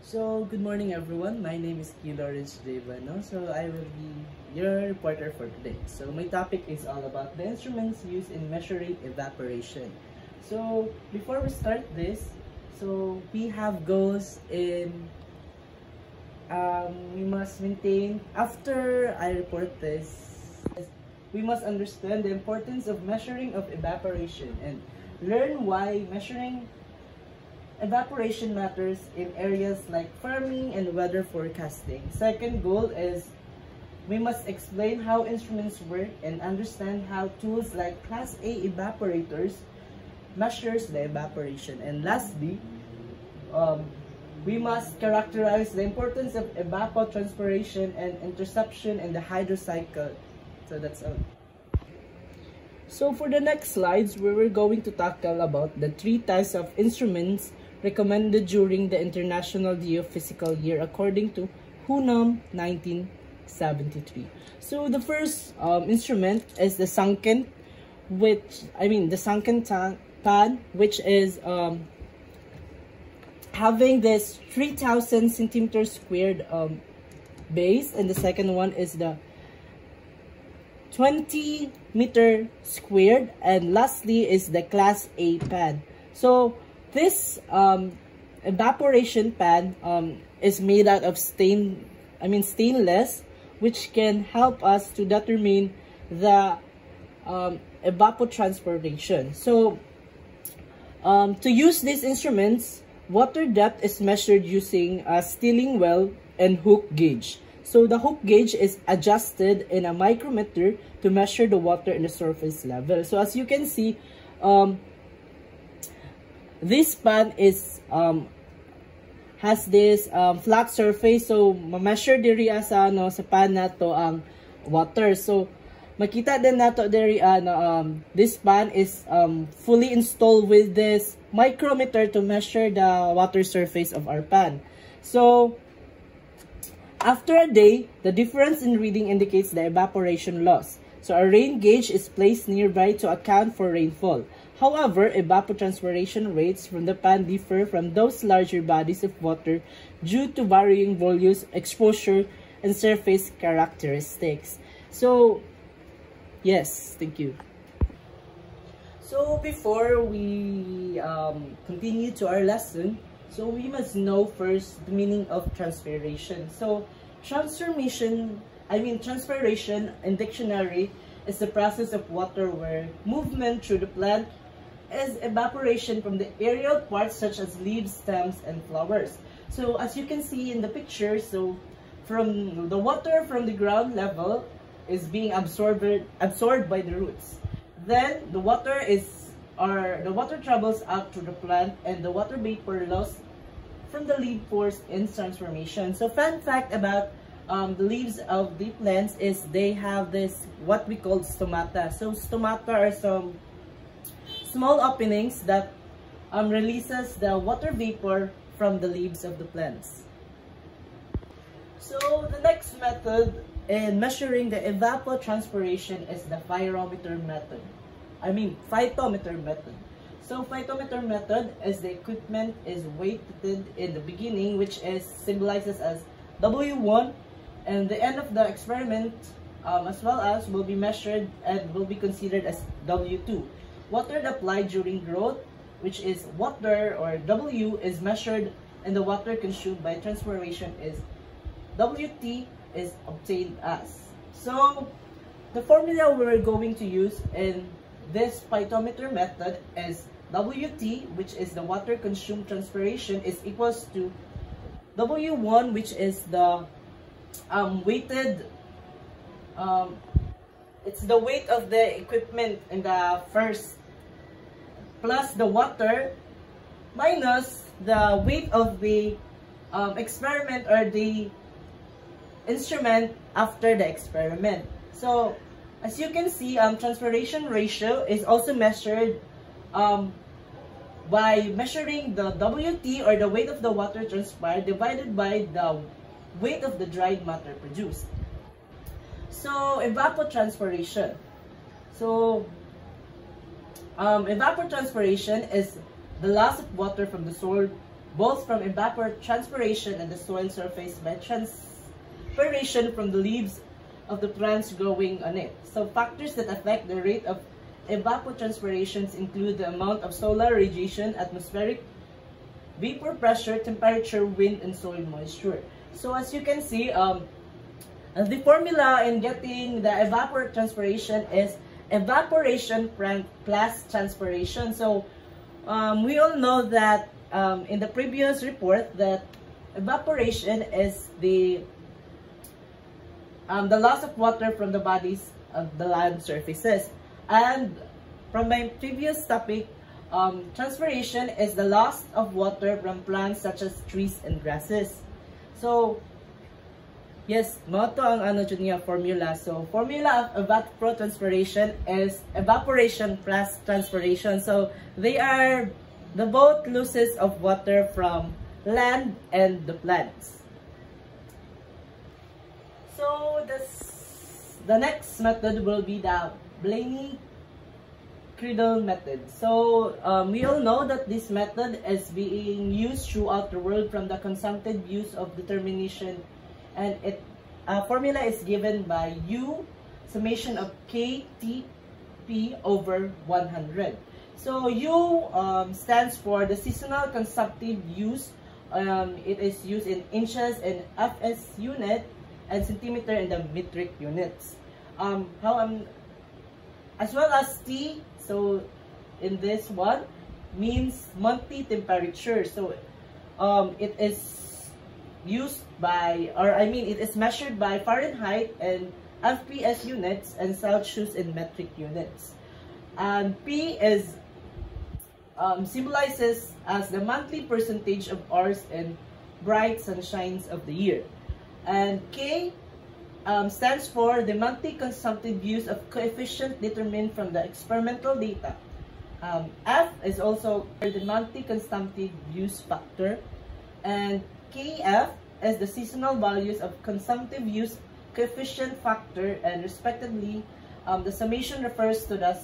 So, good morning everyone. My name is Q Lawrence Devano. So, I will be your reporter for today. So, my topic is all about the instruments used in measuring evaporation. So, before we start this, we have goals in we must maintain, after I report this, we must understand the importance of measuring of evaporation and learn why measuring evaporation matters in areas like farming and weather forecasting. Second goal is we must explain how instruments work and understand how tools like Class A evaporators measures the evaporation. And lastly, we must characterize the importance of evapotranspiration and interception in the hydrocycle. So that's all. So for the next slides, we were going to tackle about the 3 types of instruments recommended during the International Geophysical Year according to HUNAM 1973. So the first instrument is the sunken, pan, which is having this 3,000 centimeter squared base, and the second one is the 20 meter squared, and lastly is the Class A pan. So this evaporation pan is made out of stainless, which can help us to determine the evapotranspiration. So to use these instruments, water depth is measured using a Stilling well and hook gauge. So the hook gauge is adjusted in a micrometer to measure the water in the surface level. So as you can see, this pan is has this flat surface, so ma-measure diri sa pan nato ang water. So makita din nato diri this pan is fully installed with this micrometer to measure the water surface of our pan. So after a day, the difference in reading indicates the evaporation loss. So a rain gauge is placed nearby to account for rainfall. However, evapotranspiration rates from the pan differ from those larger bodies of water due to varying volumes, exposure, and surface characteristics. So, yes, thank you. So before we continue to our lesson, so we must know first the meaning of transpiration. So transpiration in dictionary is the process of water where movement through the plant is evaporation from the aerial parts such as leaves, stems, and flowers. So as you can see in the picture, so from the water from the ground level is being absorbed by the roots. Then the water travels out to the plant, and the water vapor lost from the leaf pores in transformation. So fun fact about the leaves of the plants is they have this what we call stomata. So stomata are some small openings that releases the water vapor from the leaves of the plants. So the next method in measuring the evapotranspiration is the phytometer method. So phytometer method is the equipment is weighted in the beginning, which is symbolizes as W1, and the end of the experiment as well as will be measured and will be considered as W2. Water applied during growth, which is water or W, is measured, and the water consumed by transpiration is WT is obtained as. So the formula we're going to use in this phytometer method is WT, which is the water consumed transpiration, is equals to W1, which is the weighted it's the weight of the equipment in the first, plus the water minus the weight of the experiment or the instrument after the experiment. So as you can see, transpiration ratio is also measured by measuring the WT, or the weight of the water transpired, divided by the weight of the dried matter produced. So evapotranspiration. So evapotranspiration is the loss of water from the soil both from evapotranspiration and the soil surface by transpiration from the leaves of the plants growing on it. So factors that affect the rate of evapotranspirations include the amount of solar radiation, atmospheric vapor pressure, temperature, wind, and soil moisture. So as you can see, the formula in getting the evapotranspiration is evaporation plus transpiration. So we all know that in the previous report that evaporation is the loss of water from the bodies of the land surfaces. And from my previous topic, transpiration is the loss of water from plants such as trees and grasses. So, yes, mo to ang ano niya formula. So, formula of evapotranspiration is evaporation plus transpiration. So, they are the both losses of water from land and the plants. So, the next method will be the Blaney-Criddle method. So, we all know that this method is being used throughout the world from the consumptive use of determination, and it formula is given by U summation of KTP over 100. So, U stands for the seasonal consumptive use. It is used in inches in FS unit and centimeter in the metric units. As well as T, so in this one means monthly temperature. So it is used by, it is measured by Fahrenheit and FPS units and Celsius in metric units. And P is symbolizes as the monthly percentage of hours in bright sunshines of the year. And K stands for the monthly consumptive use of coefficient determined from the experimental data. F is also the monthly consumptive use factor. And KF is the seasonal values of consumptive use coefficient factor, and respectively, the summation refers to the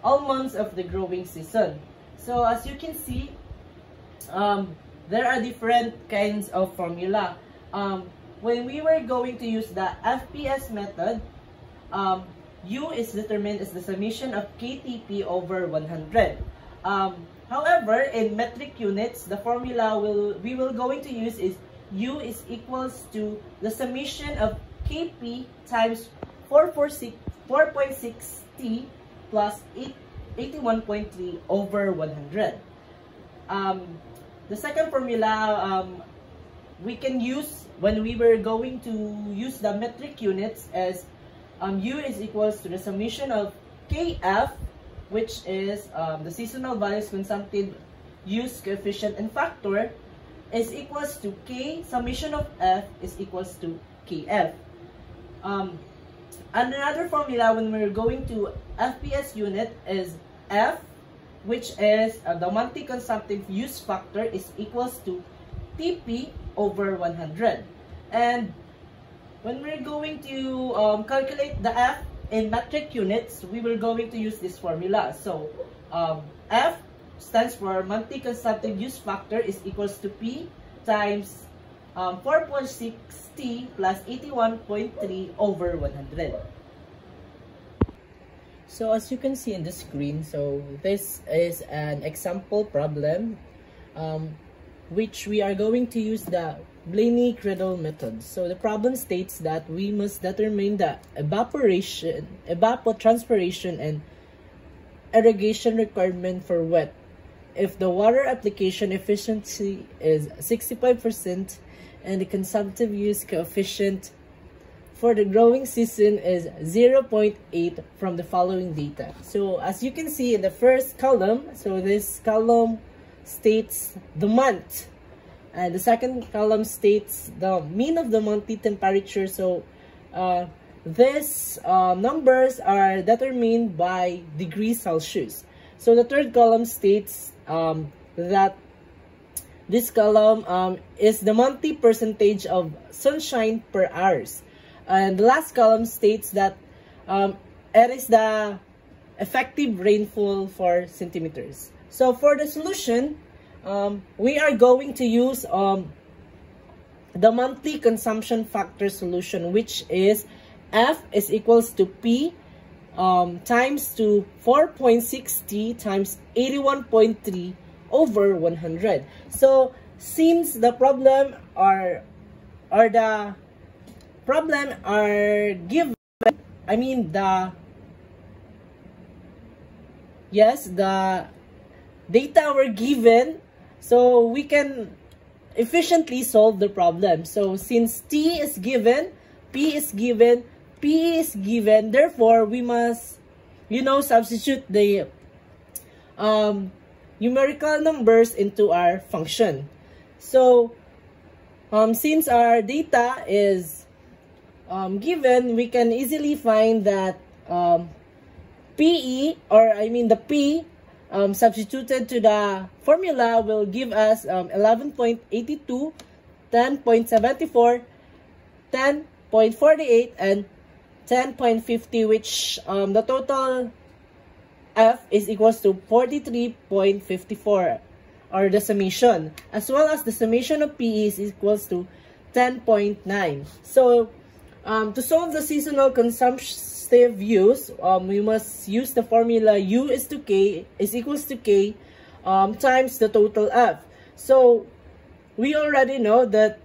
all months of the growing season. So as you can see, there are different kinds of formula. When we were going to use the FPS method, U is determined as the summation of KTP over 100. However, in metric units, the formula we will going to use is U is equals to the summation of KP times 4.6T plus 81.3 over 100. The second formula we can use when we were going to use the metric units as U is equals to the summation of KF, which is the seasonal values consumptive use coefficient and factor, is equals to K summation of F is equals to KF. And another formula when we're going to FPS unit is F, which is the monthly consumptive use factor, is equals to TP over 100. And when we're going to calculate the F in metric units, we will going to use this formula. So F stands for monthly consumptive use factor is equals to P times 4.6T plus 81.3 over 100. So as you can see in the screen, so this is an example problem which we are going to use the Blaney-Criddle method. So the problem states that we must determine the evapotranspiration and irrigation requirement for wet if the water application efficiency is 65% and the consumptive use coefficient for the growing season is 0.8 from the following data. So as you can see in the first column, so this column states the month, and the second column states the mean of the monthly temperature. So these numbers are determined by degrees Celsius. So the third column states that this column is the monthly percentage of sunshine per hours. And the last column states that it is the effective rainfall for centimeters. So for the solution, we are going to use the monthly consumption factor solution, which is F is equals to P times to 4.60 times 81.3 over 100. So since the problem are given, I mean the data were given, so we can efficiently solve the problem. So since T is given, P is given, P is given, therefore we must, substitute the numerical numbers into our function. So since our data is given, we can easily find that the P substituted to the formula will give us 11.82, 10.74, 10.48, and 10.50, which the total F is equals to 43.54, or the summation, as well as the summation of P is equals to 10.9. So to solve the seasonal consumptive use, we must use the formula U is equals to K times the total F. So we already know that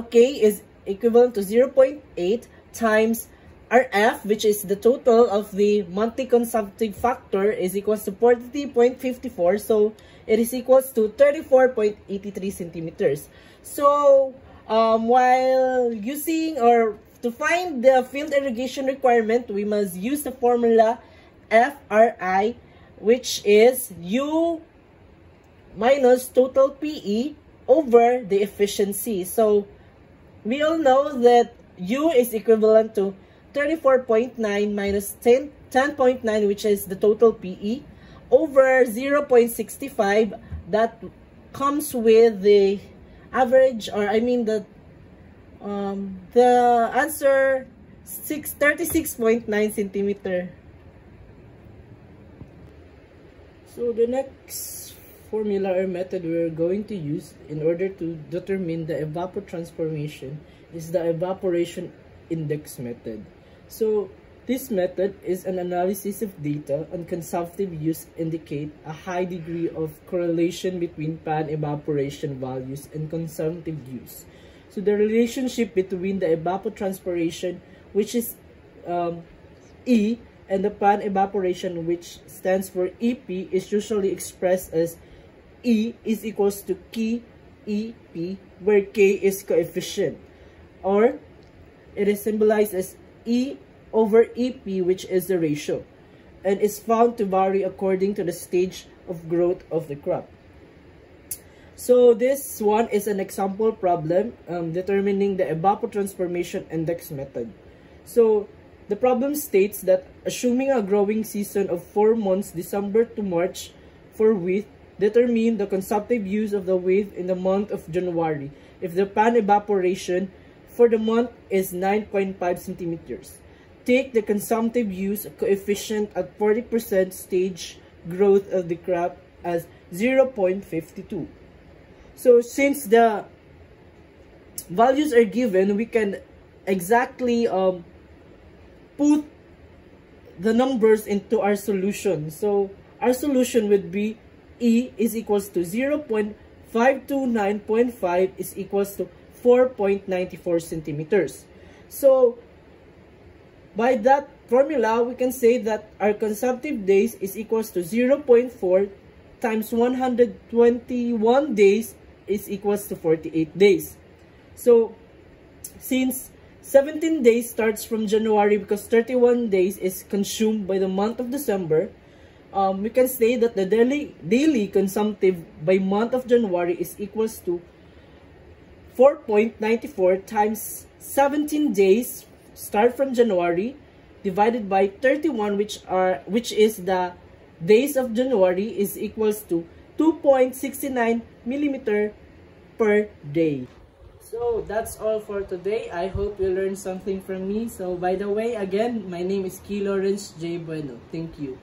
K is equivalent to 0.8 times our F, which is the total of the monthly consumptive factor, is equals to 43.54. So it is equals to 34.83 centimeters. So while using or to find the field irrigation requirement, we must use the formula FRI, which is U minus total PE over the efficiency. So we all know that U is equivalent to 34.9 minus 10.9, which is the total PE, over 0.65. That comes with the average, or the answer 36.9 centimeter. So the next formula or method we're going to use in order to determine the evapotranspiration is the evaporation index method. So this method is an analysis of data on consumptive use indicate a high degree of correlation between pan evaporation values and consumptive use. So the relationship between the evapotranspiration, which is E, and the pan evaporation, which stands for EP, is usually expressed as E is equals to K EP, where K is coefficient, or it is symbolized as E over EP, which is the ratio, and is found to vary according to the stage of growth of the crop. So this one is an example problem determining the evapotranspiration index method. So the problem states that assuming a growing season of 4 months, December to March, for wheat, determine the consumptive use of the wheat in the month of January if the pan evaporation for the month is 9.5 centimeters. Take the consumptive use coefficient at 40% stage growth of the crop as 0.52. So since the values are given, we can exactly put the numbers into our solution. So our solution would be E is equals to 0.529.5 is equals to 4.94 centimeters. So by that formula, we can say that our consumptive days is equals to 0.4 times 121 days is equals to 48 days. So since 17 days starts from January, because 31 days is consumed by the month of December, we can say that the daily consumptive by month of January is equals to 4.94 times 17 days start from January divided by 31, which is the days of January, is equals to 2.69 millimeter per day. So that's all for today. I hope you learned something from me. So by the way, again, my name is Key Lawrence J. Bueno. Thank you.